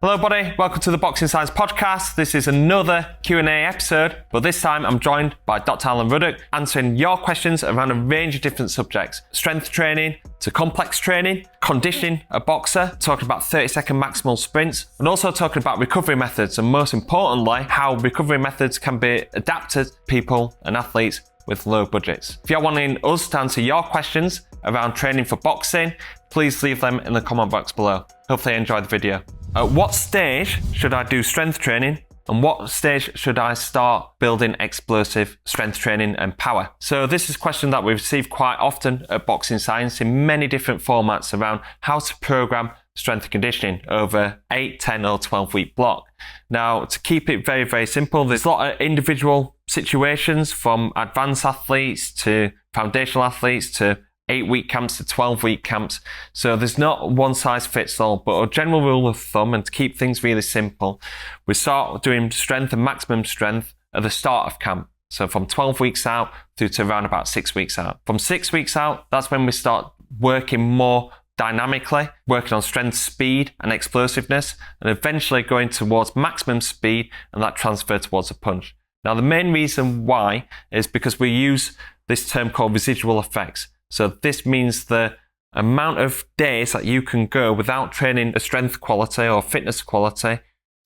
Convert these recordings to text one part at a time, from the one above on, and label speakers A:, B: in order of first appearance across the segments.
A: Hello buddy, welcome to the Boxing Science Podcast. This is another Q&A episode, but this time I'm joined by Dr. Alan Ruddock, answering your questions around a range of different subjects. Strength training to complex training, conditioning a boxer, talking about 30-second maximal sprints, and also talking about recovery methods, and most importantly, how recovery methods can be adapted to people and athletes with low budgets. If you're wanting us to answer your questions around training for boxing, please leave them in the comment box below. Hopefully you enjoyed the video. At what stage should I do strength training, and what stage should I start building explosive strength training and power? So this is a question that we receive quite often at Boxing Science in many different formats around how to program strength and conditioning over 8, 10 or 12 week block. Now, to keep it very, very simple, there's a lot of individual situations from advanced athletes to foundational athletes to 8-week camps to 12-week camps. So there's not one size fits all, but a general rule of thumb, and to keep things really simple, we start doing strength and maximum strength at the start of camp. So from 12 weeks out through to around about 6 weeks out. From 6 weeks out, that's when we start working more dynamically, working on strength, speed and explosiveness, and eventually going towards maximum speed, and that transfer towards a punch. Now, the main reason why is because we use this term called residual effects. So this means the amount of days that you can go without training a strength quality or fitness quality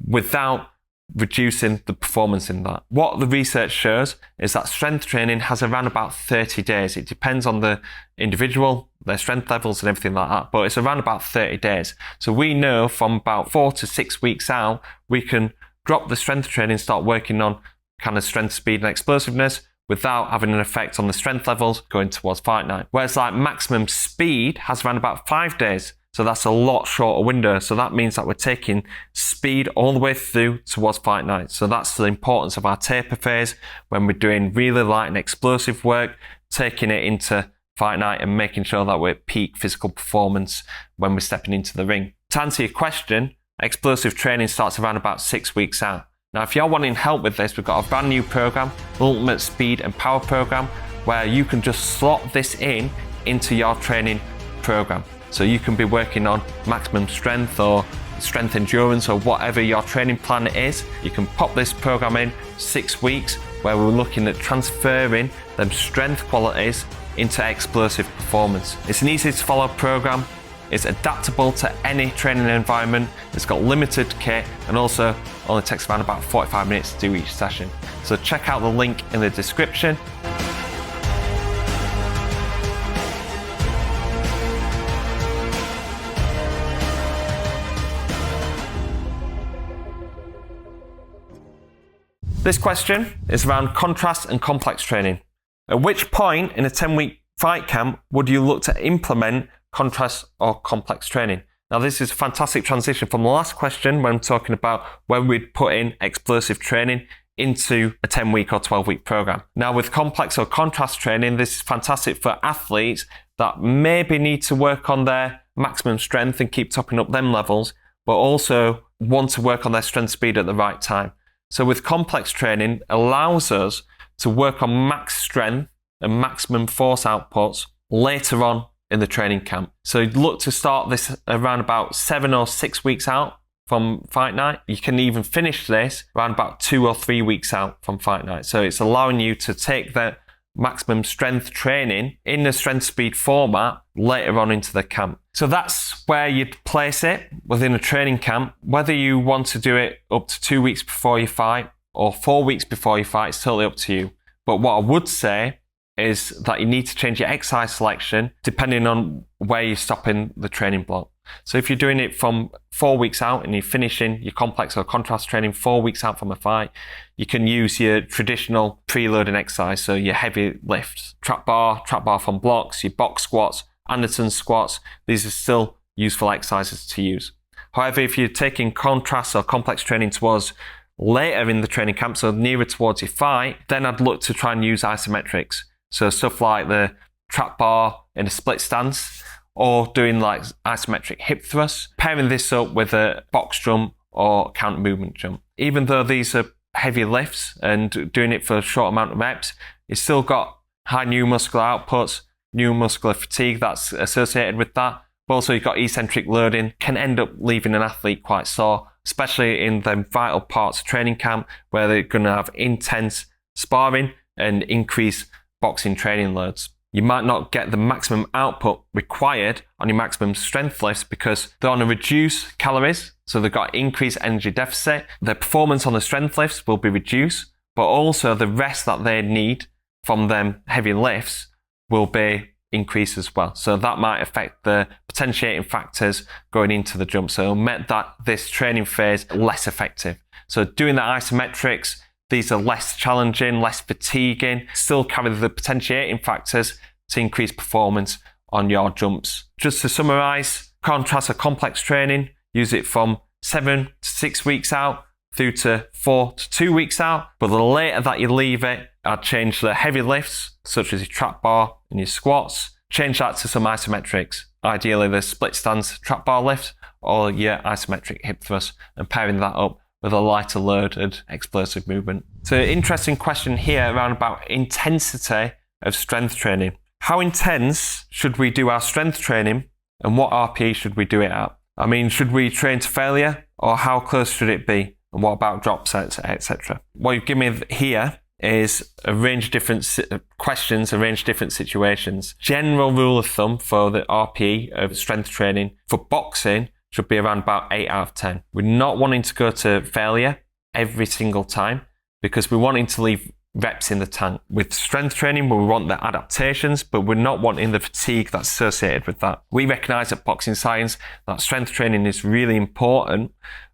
A: without reducing the performance in that. What the research shows is that strength training has around about 30 days. It depends on the individual, their strength levels and everything like that, but it's around about 30 days. So we know from about 4 to 6 weeks out, we can drop the strength training, start working on kind of strength, speed and explosiveness without having an effect on the strength levels going towards fight night. Whereas like maximum speed has around about 5 days. So that's a lot shorter window. So that means that we're taking speed all the way through towards fight night. So that's the importance of our taper phase when we're doing really light and explosive work, taking it into fight night and making sure that we're at peak physical performance when we're stepping into the ring. To answer your question, explosive training starts around about 6 weeks out. Now, if you're wanting help with this, we've got a brand new program, Ultimate Speed and Power Program, where you can just slot this into your training program. So you can be working on maximum strength or strength endurance or whatever your training plan is. You can pop this program in 6 weeks, where we're looking at transferring them strength qualities into explosive performance. It's an easy to follow program. It's adaptable to any training environment. It's got limited kit and also only takes around about 45 minutes to do each session. So check out the link in the description. This question is around contrast and complex training. At which point in a 10-week fight camp would you look to implement contrast or complex training? Now, this is a fantastic transition from the last question when talking about when we'd put in explosive training into a 10-week or 12-week program. Now, with complex or contrast training, this is fantastic for athletes that maybe need to work on their maximum strength and keep topping up them levels, but also want to work on their strength speed at the right time. So with complex training, allows us to work on max strength and maximum force outputs later on in the training camp. So you'd look to start this around about 7 or 6 weeks out from fight night. You can even finish this around about 2 or 3 weeks out from fight night. So it's allowing you to take the maximum strength training in the strength speed format later on into the camp. So that's where you'd place it within a training camp. Whether you want to do it up to 2 weeks before you fight or 4 weeks before you fight, it's totally up to you. But what I would say is that you need to change your exercise selection depending on where you're stopping the training block. So if you're doing it from 4 weeks out and you're finishing your complex or contrast training 4 weeks out from a fight, you can use your traditional preloading exercise, so your heavy lifts, trap bar from blocks, your box squats, Anderson squats. These are still useful exercises to use. However, if you're taking contrast or complex training towards later in the training camp, so nearer towards your fight, then I'd look to try and use isometrics. So stuff like the trap bar in a split stance, or doing like isometric hip thrusts, pairing this up with a box jump or counter movement jump. Even though these are heavy lifts and doing it for a short amount of reps, it's still got high neuromuscular outputs, neuromuscular fatigue that's associated with that. But also you've got eccentric loading, can end up leaving an athlete quite sore especially in the vital parts of training camp where they're going to have intense sparring and increase boxing training loads. You might not get the maximum output required on your maximum strength lifts because they're on a reduced calories, so they've got increased energy deficit. Their performance on the strength lifts will be reduced, but also the rest that they need from them heavy lifts will be increased as well. So that might affect the potentiating factors going into the jump. So it'll make this training phase less effective. So doing the isometrics, these are less challenging, less fatiguing, still carry the potentiating factors to increase performance on your jumps. Just to summarize, contrast a complex training, use it from 7 to 6 weeks out through to 4 to 2 weeks out. But the later that you leave it, I'd change the heavy lifts, such as your trap bar and your squats, change that to some isometrics, ideally the split stance trap bar lift or your isometric hip thrust, and pairing that up with a lighter loaded explosive movement. So interesting question here around about intensity of strength training. How intense should we do our strength training and what RPE should we do it at? I mean, should we train to failure or how close should it be? And what about drop sets, etc.? What you've given me here is a range of different questions, a range of different situations. General rule of thumb for the RPE of strength training for boxing should be around about 8 out of 10. We're not wanting to go to failure every single time because we're wanting to leave reps in the tank. With strength training, we want the adaptations, but we're not wanting the fatigue that's associated with that. We recognize at Boxing Science that strength training is really important,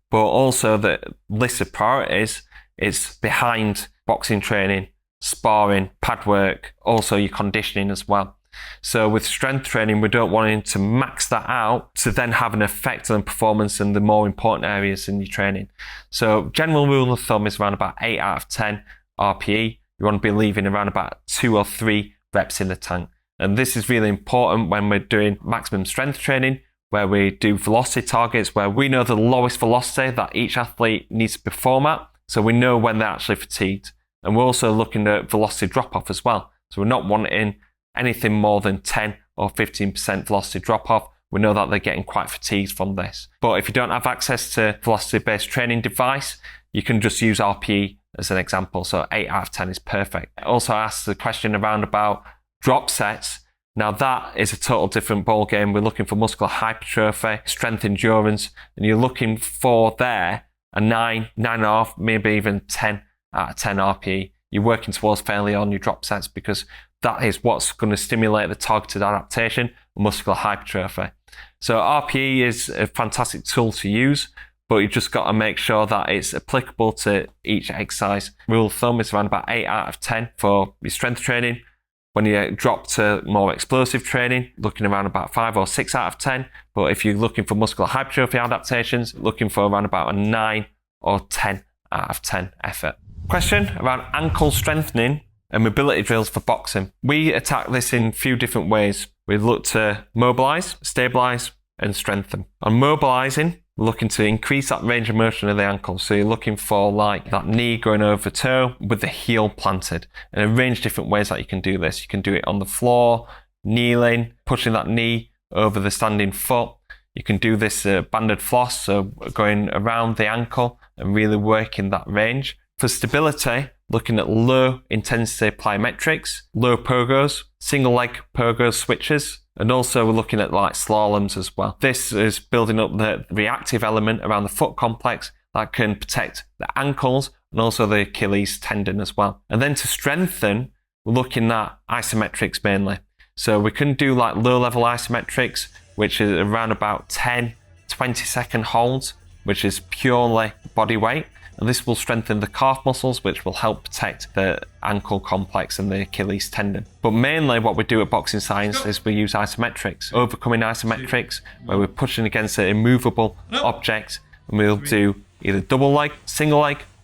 A: but also the list of priorities is behind boxing training, sparring, pad work, also your conditioning as well. So with strength training, we don't want to max that out to then have an effect on performance in the more important areas in your training. So general rule of thumb is around about 8 out of 10 RPE. You want to be leaving around about 2 or 3 reps in the tank. And this is really important when we're doing maximum strength training, where we do velocity targets, where we know the lowest velocity that each athlete needs to perform at. So we know when they're actually fatigued. And we're also looking at velocity drop-off as well. So we're not wanting anything more than 10 or 15% velocity drop-off. We know that they're getting quite fatigued from this. But if you don't have access to velocity-based training device, you can just use RPE as an example. So 8 out of 10 is perfect. I also asked the question around about drop sets. Now that is a total different ball game. We're looking for muscular hypertrophy, strength endurance, and you're looking for there a 9, 9.5, maybe even 10 out of 10 RPE. You're working towards failure on your drop sets because that is what's going to stimulate the targeted adaptation and muscular hypertrophy. So RPE is a fantastic tool to use, but you just got to make sure that it's applicable to each exercise. Rule of thumb is around about 8 out of 10 for your strength training. When you drop to more explosive training, looking around about 5 or 6 out of 10. But if you're looking for muscular hypertrophy adaptations, looking for around about a 9 or 10 out of 10 effort. Question around ankle strengthening and mobility drills for boxing. We attack this in a few different ways. We look to mobilize, stabilize, and strengthen. On mobilizing, we're looking to increase that range of motion of the ankle. So you're looking for like that knee going over toe with the heel planted. And a range of different ways that you can do this. You can do it on the floor, kneeling, pushing that knee over the standing foot. You can do this banded floss, so going around the ankle and really working that range. For stability, looking at low intensity plyometrics, low pogos, single leg pogo switches, and also we're looking at like slaloms as well. This is building up the reactive element around the foot complex that can protect the ankles and also the Achilles tendon as well. And then to strengthen, we're looking at isometrics mainly. So we can do like low level isometrics, which is around about 10, 20 second holds, which is purely body weight. And this will strengthen the calf muscles, which will help protect the ankle complex and the Achilles tendon. But mainly what we do at Boxing Science is we use isometrics, overcoming isometrics, where we're pushing against an immovable object, and we'll do either double leg,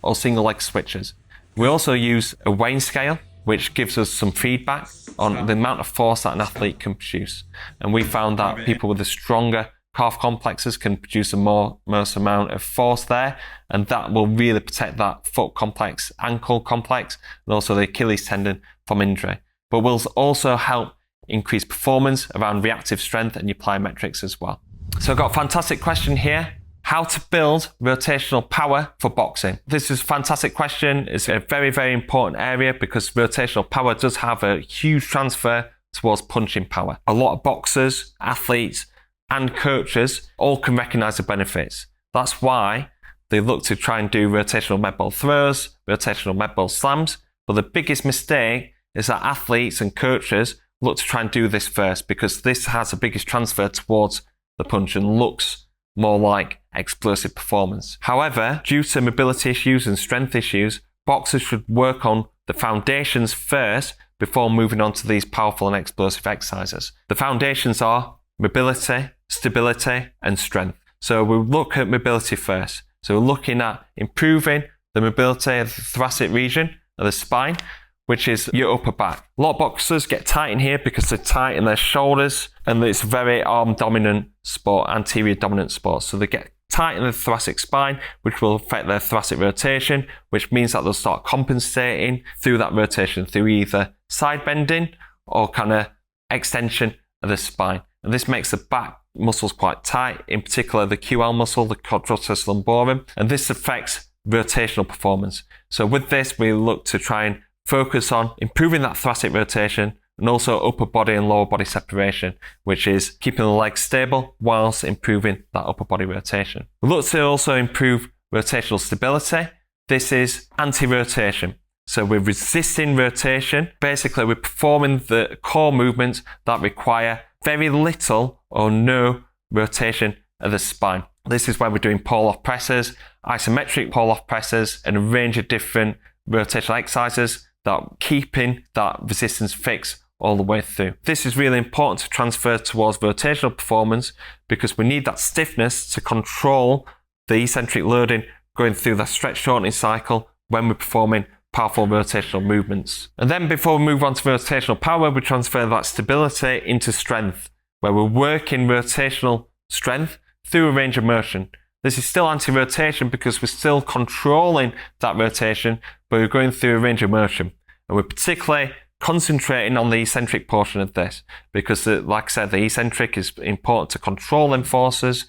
A: or single leg switches. We also use a weighing scale, which gives us some feedback on the amount of force that an athlete can produce. And we found that people with the stronger calf complexes can produce most amount of force there, and that will really protect that foot complex, ankle complex, and also the Achilles tendon from injury. But will also help increase performance around reactive strength and your plyometrics as well. So I've got a fantastic question here. how to build rotational power for boxing. This is a fantastic question. It's a very, very important area because rotational power does have a huge transfer towards punching power. A lot of boxers, athletes, and coaches all can recognize the benefits. That's why they look to try and do rotational med ball throws, rotational med ball slams. But the biggest mistake is that athletes and coaches look to try and do this first because this has the biggest transfer towards the punch and looks more like explosive performance. However, due to mobility issues and strength issues, boxers should work on the foundations first before moving on to these powerful and explosive exercises. The foundations are mobility, stability, and strength. So we'll look at mobility first. So we're looking at improving the mobility of the thoracic region of the spine, which is your upper back. A lot of boxers get tight in here because they're tight in their shoulders, and it's a very arm-dominant sport, anterior-dominant sport. So they get tight in the thoracic spine, which will affect their thoracic rotation, which means that they'll start compensating through that rotation through either side bending or kind of extension of the spine. And this makes the back muscles quite tight, in particular the QL muscle, the quadratus lumborum, and this affects rotational performance. So with this, we look to try and focus on improving that thoracic rotation and also upper body and lower body separation, which is keeping the legs stable whilst improving that upper body rotation. We look to also improve rotational stability. This is anti-rotation. So we're resisting rotation. Basically, we're performing the core movements that require very little or no rotation of the spine. This is where we're doing pull-off presses, isometric pull-off presses, and a range of different rotational exercises that are keeping that resistance fixed all the way through. This is really important to transfer towards rotational performance because we need that stiffness to control the eccentric loading going through the stretch shortening cycle when we're performing powerful rotational movements. And then before we move on to rotational power, we transfer that stability into strength, where we're working rotational strength through a range of motion. This is still anti-rotation because we're still controlling that rotation, but we're going through a range of motion. And we're particularly concentrating on the eccentric portion of this because, like I said, the eccentric is important to control them forces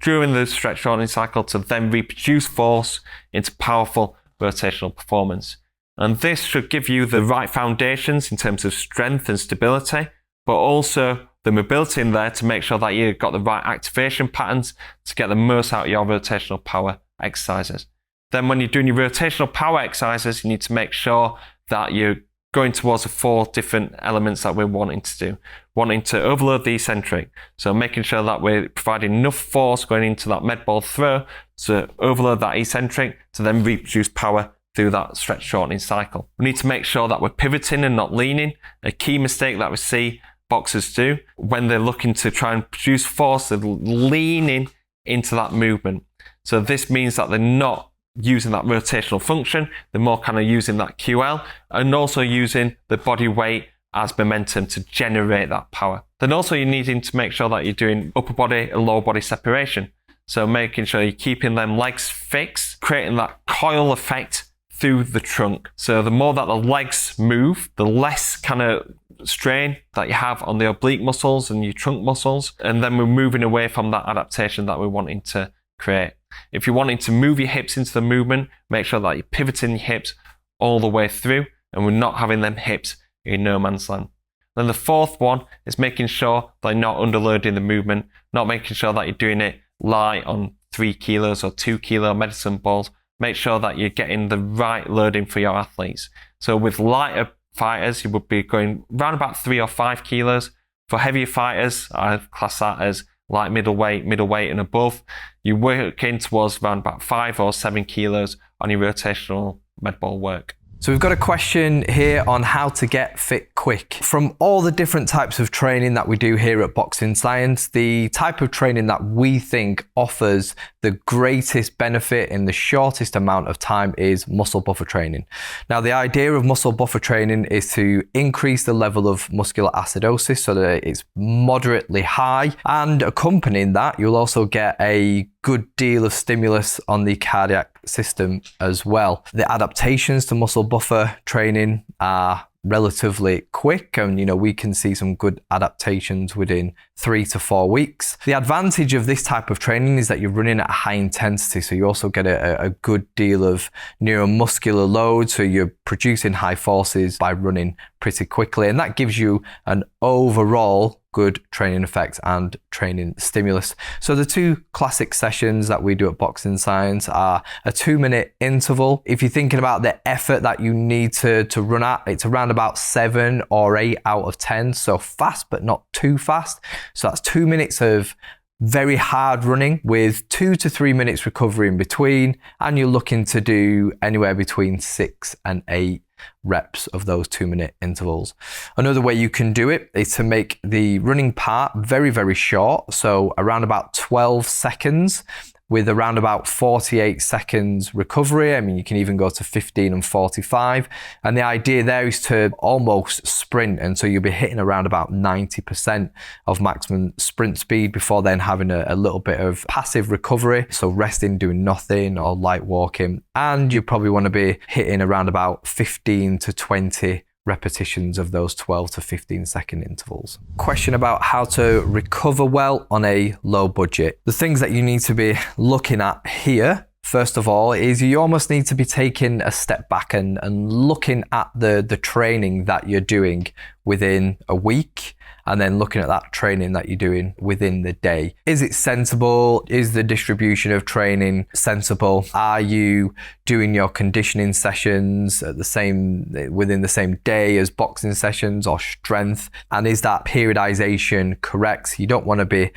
A: during the stretch shortening cycle to then reproduce force into powerful rotational performance. And this should give you the right foundations in terms of strength and stability, but also the mobility in there to make sure that you've got the right activation patterns to get the most out of your rotational power exercises. Then when you're doing your rotational power exercises, you need to make sure that you're going towards the 4 different elements that we're wanting to do. Wanting to overload the eccentric. So making sure that we're providing enough force going into that med ball throw to overload that eccentric to then reproduce power through that stretch shortening cycle. We need to make sure that we're pivoting and not leaning. A key mistake that we see boxers do when they're looking to try and produce force, they're leaning into that movement. So this means that they're not using that rotational function, they're more kind of using that QL and also using the body weight as momentum to generate that power. Then also you're needing to make sure that you're doing upper body and lower body separation. So making sure you're keeping them legs fixed, creating that coil effect through the trunk. So the more that the legs move, the less kind of strain that you have on the oblique muscles and your trunk muscles. And then we're moving away from that adaptation that we're wanting to create. If you're wanting to move your hips into the movement, make sure that you're pivoting your hips all the way through and we're not having them hips in no man's land. Then the 4th one is making sure that you're not underloading the movement, not making sure that you're doing it light on 3 kilos or 2 kilo medicine balls. Make sure that you're getting the right loading for your athletes. So with lighter fighters, you would be going around about 3 or 5 kilos. For heavier fighters, I class that as light middleweight and above. You're working towards around about 5 or 7 kilos on your rotational med ball work.
B: So we've got a question here on how to get fit quick. From all the different types of training that we do here at Boxing Science, the type of training that we think offers the greatest benefit in the shortest amount of time is muscle buffer training. Now, the idea of muscle buffer training is to increase the level of muscular acidosis so that it's moderately high, and accompanying that, you'll also get a good deal of stimulus on the cardiac system as well. The adaptations to muscle buffer training are relatively quick, and we can see some good adaptations within 3 to 4 weeks. The advantage of this type of training is that you're running at a high intensity, so you also get a good deal of neuromuscular load, so you're producing high forces by running pretty quickly, and that gives you an overall good training effect and training stimulus. So the two classic sessions that we do at Boxing Science are a 2-minute interval. If you're thinking about the effort that you need to run at, it's around about 7 or 8 out of 10. So fast, but not too fast. So that's 2 minutes of very hard running with 2 to 3 minutes recovery in between. And you're looking to do anywhere between 6 and 8 reps of those 2-minute intervals. Another way you can do it is to make the running part very, very short. So around about 12 seconds with around about 48 seconds recovery. I mean, you can even go to 15 and 45. And the idea there is to almost sprint. And so you'll be hitting around about 90% of maximum sprint speed before then having a little bit of passive recovery. So resting, doing nothing or light walking. And you probably want to be hitting around about 15 to 20 repetitions of those 12 to 15 second intervals. Question about how to recover well on a low budget. The things that you need to be looking at here, first of all, is you almost need to be taking a step back and looking at the training that you're doing within a week, and then looking at that training that you're doing within the day. Is it sensible? Is the distribution of training sensible? Are you doing your conditioning sessions at within the same day as boxing sessions or strength? And is that periodization correct? You don't want to be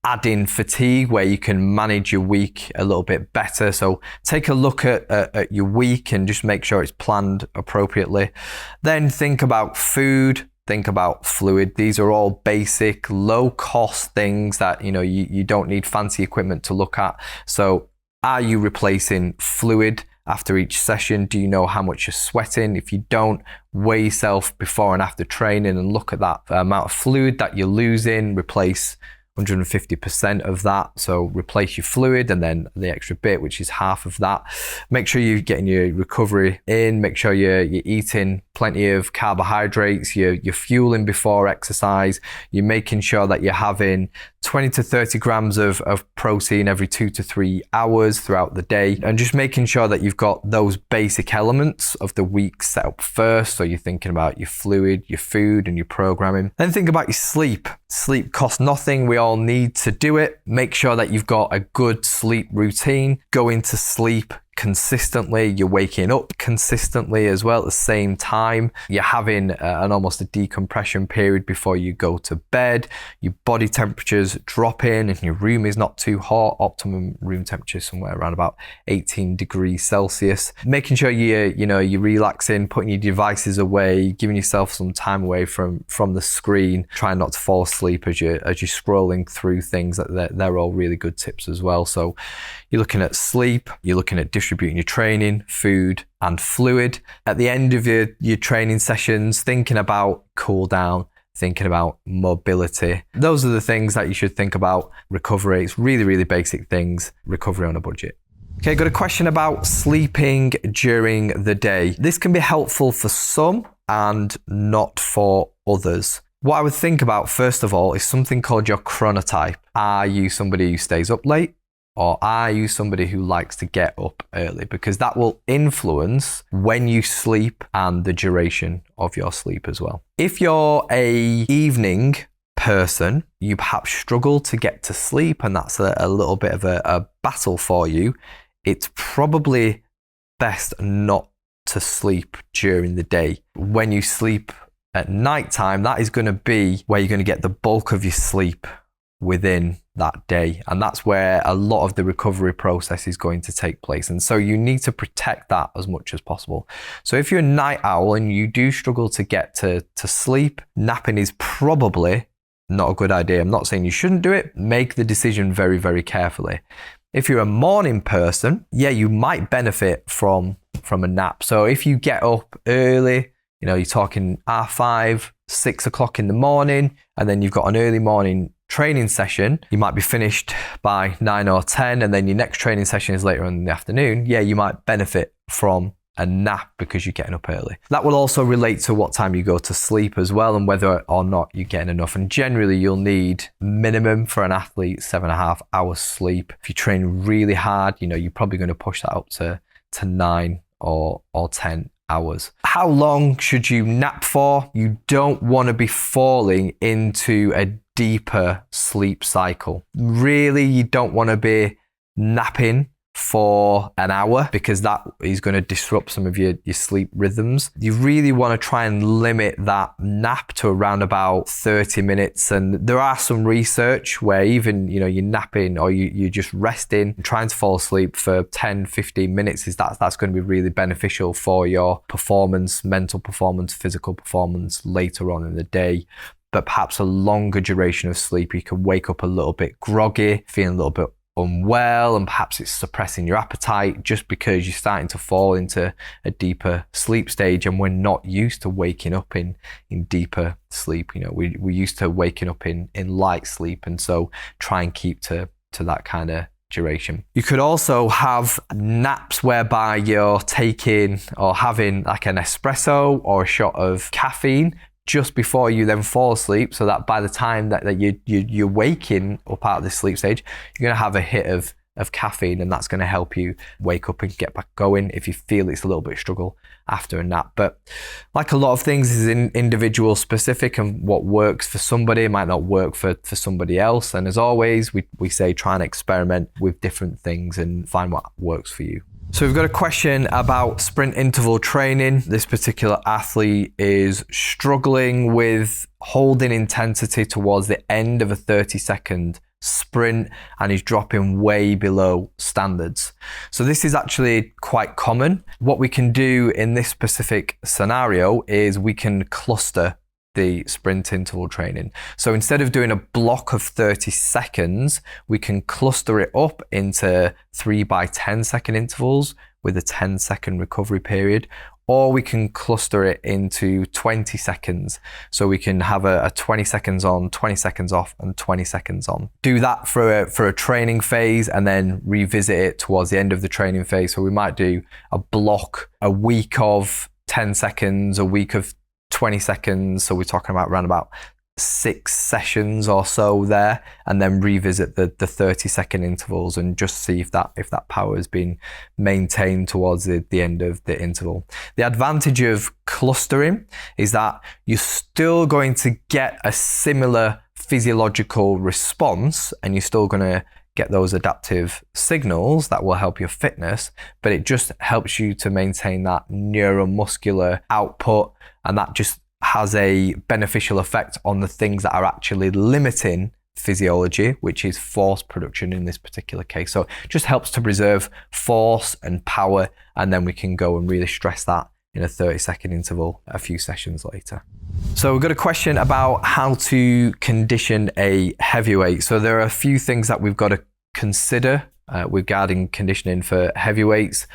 B: adding fatigue where you can manage your week a little bit better. So take a look at your week and just make sure it's planned appropriately. Then think about food. Think about fluid. These are all basic, low-cost things that you don't need fancy equipment to look at. So are you replacing fluid after each session? Do you know how much you're sweating? If you don't, weigh yourself before and after training and look at that amount of fluid that you're losing. Replace 150% of that. So replace your fluid and then the extra bit, which is half of that. Make sure you're getting your recovery in. Make sure you're eating plenty of carbohydrates. You're fueling before exercise. You're making sure that you're having 20 to 30 grams of protein every 2 to 3 hours throughout the day. And just making sure that you've got those basic elements of the week set up first. So you're thinking about your fluid, your food, and your programming. Then think about your sleep. Sleep costs nothing. We all need to do it. Make sure that you've got a good sleep routine. Go into sleep consistently. You're waking up consistently as well at the same time. You're having almost a decompression period before you go to bed. Your body temperature's dropping and your room is not too hot. Optimum room temperature is somewhere around about 18 degrees Celsius. Making sure you're relaxing, putting your devices away, giving yourself some time away from the screen. Trying not to fall asleep as you're scrolling through things. They're all really good tips as well. So you're looking at sleep, you're looking at distributing your training, food, and fluid. At the end of your training sessions, thinking about cool down, thinking about mobility. Those are the things that you should think about. Recovery, it's really, really basic things. Recovery on a budget. Okay, got a question about sleeping during the day. This can be helpful for some and not for others. What I would think about, first of all, is something called your chronotype. Are you somebody who stays up late? Or are you somebody who likes to get up early? Because that will influence when you sleep and the duration of your sleep as well. If you're a evening person, you perhaps struggle to get to sleep and that's a little bit of a battle for you. It's probably best not to sleep during the day. When you sleep at nighttime, that is going to be where you're going to get the bulk of your sleep within that day, and that's where a lot of the recovery process is going to take place, and so you need to protect that as much as possible. So if you're a night owl and you do struggle to get to sleep, napping is probably not a good idea. I'm not saying you shouldn't do it. Make the decision very, very carefully. If you're a morning person, you might benefit from a nap. So if you get up early, you're talking 5, 6 o'clock in the morning, and then you've got an early morning training session, you might be finished by 9 or 10, and then your next training session is later on in the afternoon. You might benefit from a nap because you're getting up early. That will also relate to what time you go to sleep as well, and whether or not you're getting enough. And generally you'll need minimum for an athlete 7.5 hours sleep. If you train really hard, you're probably going to push that up to 9 or 10 hours. How long should you nap for? You don't want to be falling into a deeper sleep cycle. Really, you don't want to be napping for an hour because that is going to disrupt some of your sleep rhythms. You really want to try and limit that nap to around about 30 minutes. And there are some research where even, you're napping or you're just resting, trying to fall asleep for 10, 15 minutes that's going to be really beneficial for your performance, mental performance, physical performance later on in the day. But perhaps a longer duration of sleep, you can wake up a little bit groggy, feeling a little bit unwell, and perhaps it's suppressing your appetite just because you're starting to fall into a deeper sleep stage, and we're not used to waking up in deeper sleep. We're used to waking up in light sleep, and so try and keep to that kind of duration. You could also have naps whereby you're taking or having like an espresso or a shot of caffeine just before you then fall asleep, so that by the time that you're waking up out of this sleep stage, you're going to have a hit of caffeine, and that's going to help you wake up and get back going if you feel it's a little bit struggle after a nap. But like a lot of things, is individual specific, and what works for somebody might not work for somebody else. And as always, we say try and experiment with different things and find what works for you. So we've got a question about sprint interval training. This particular athlete is struggling with holding intensity towards the end of a 30-second sprint, and he's dropping way below standards. So this is actually quite common. What we can do in this specific scenario is we can cluster the sprint interval training. So instead of doing a block of 30 seconds, we can cluster it up into 3 by 10 second intervals with a 10-second recovery period, or we can cluster it into 20 seconds. So we can have a 20 seconds on, 20 seconds off, and 20 seconds on. Do that for a training phase and then revisit it towards the end of the training phase. So we might do a block, a week of 10 seconds, a week of 20 seconds. So we're talking about around about 6 sessions or so there, and then revisit the 30-second intervals and just see if that power has been maintained towards the end of the interval. The advantage of clustering is that you're still going to get a similar physiological response, and you're still going to get those adaptive signals that will help your fitness, but it just helps you to maintain that neuromuscular output, and that just has a beneficial effect on the things that are actually limiting physiology, which is force production in this particular case. So it just helps to preserve force and power, and then we can go and really stress that in a 30-second interval a few sessions later. So we've got a question about how to condition a heavyweight. So there are a few things that we've got to consider regarding conditioning for heavyweights.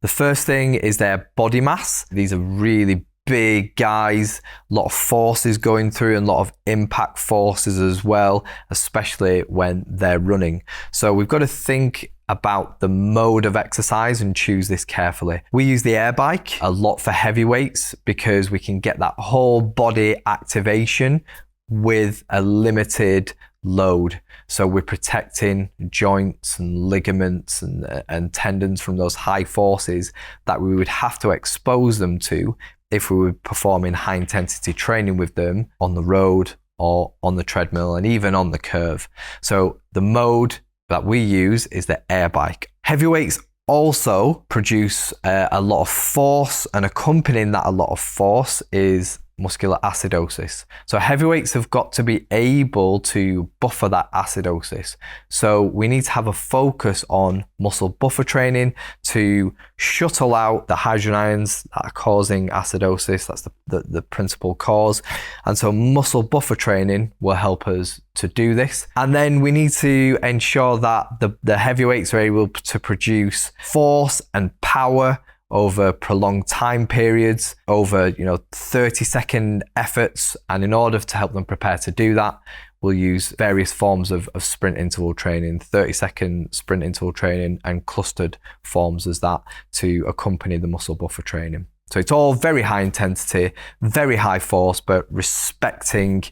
B: The first thing is their body mass. These are really big guys, a lot of forces going through and a lot of impact forces as well, especially when they're running. So we've got to think about the mode of exercise and choose this carefully. We use the air bike a lot for heavyweights because we can get that whole body activation with a limited load. So we're protecting joints and ligaments and tendons from those high forces that we would have to expose them to if we were performing high intensity training with them on the road or on the treadmill and even on the curve. So the mode that we use is the air bike. Heavyweights also produce a lot of force, and accompanying that a lot of force is muscular acidosis. So heavyweights have got to be able to buffer that acidosis. So we need to have a focus on muscle buffer training to shuttle out the hydrogen ions that are causing acidosis. That's the principal cause. And so muscle buffer training will help us to do this. And then we need to ensure that the heavyweights are able to produce force and power over prolonged time periods, over 30-second efforts. And in order to help them prepare to do that, we'll use various forms of sprint interval training, 30-second sprint interval training, and clustered forms as that to accompany the muscle buffer training. So it's all very high intensity, very high force, but respecting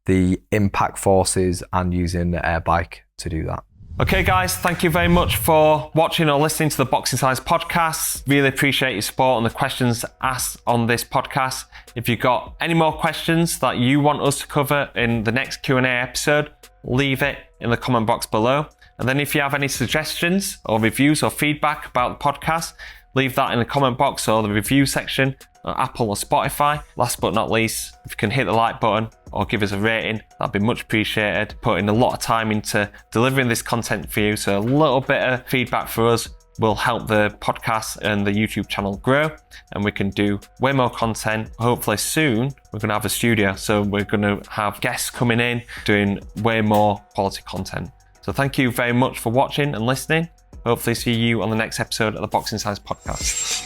B: the impact forces and using the air bike to do that.
A: Okay guys, thank you very much for watching or listening to the Boxing Science podcast. Really appreciate your support and the questions asked on this podcast. If you've got any more questions that you want us to cover in the next Q&A episode, leave it in the comment box below. And then if you have any suggestions or reviews or feedback about the podcast, leave that in the comment box or the review section on Apple or Spotify. Last but not least, if you can hit the like button or give us a rating, that'd be much appreciated. Putting a lot of time into delivering this content for you, so a little bit of feedback for us will help the podcast and the YouTube channel grow, and we can do way more content. Hopefully soon we're going to have a studio, so we're going to have guests coming in doing way more quality content. So thank you very much for watching and listening. Hopefully see you on the next episode of the Boxing Science podcast.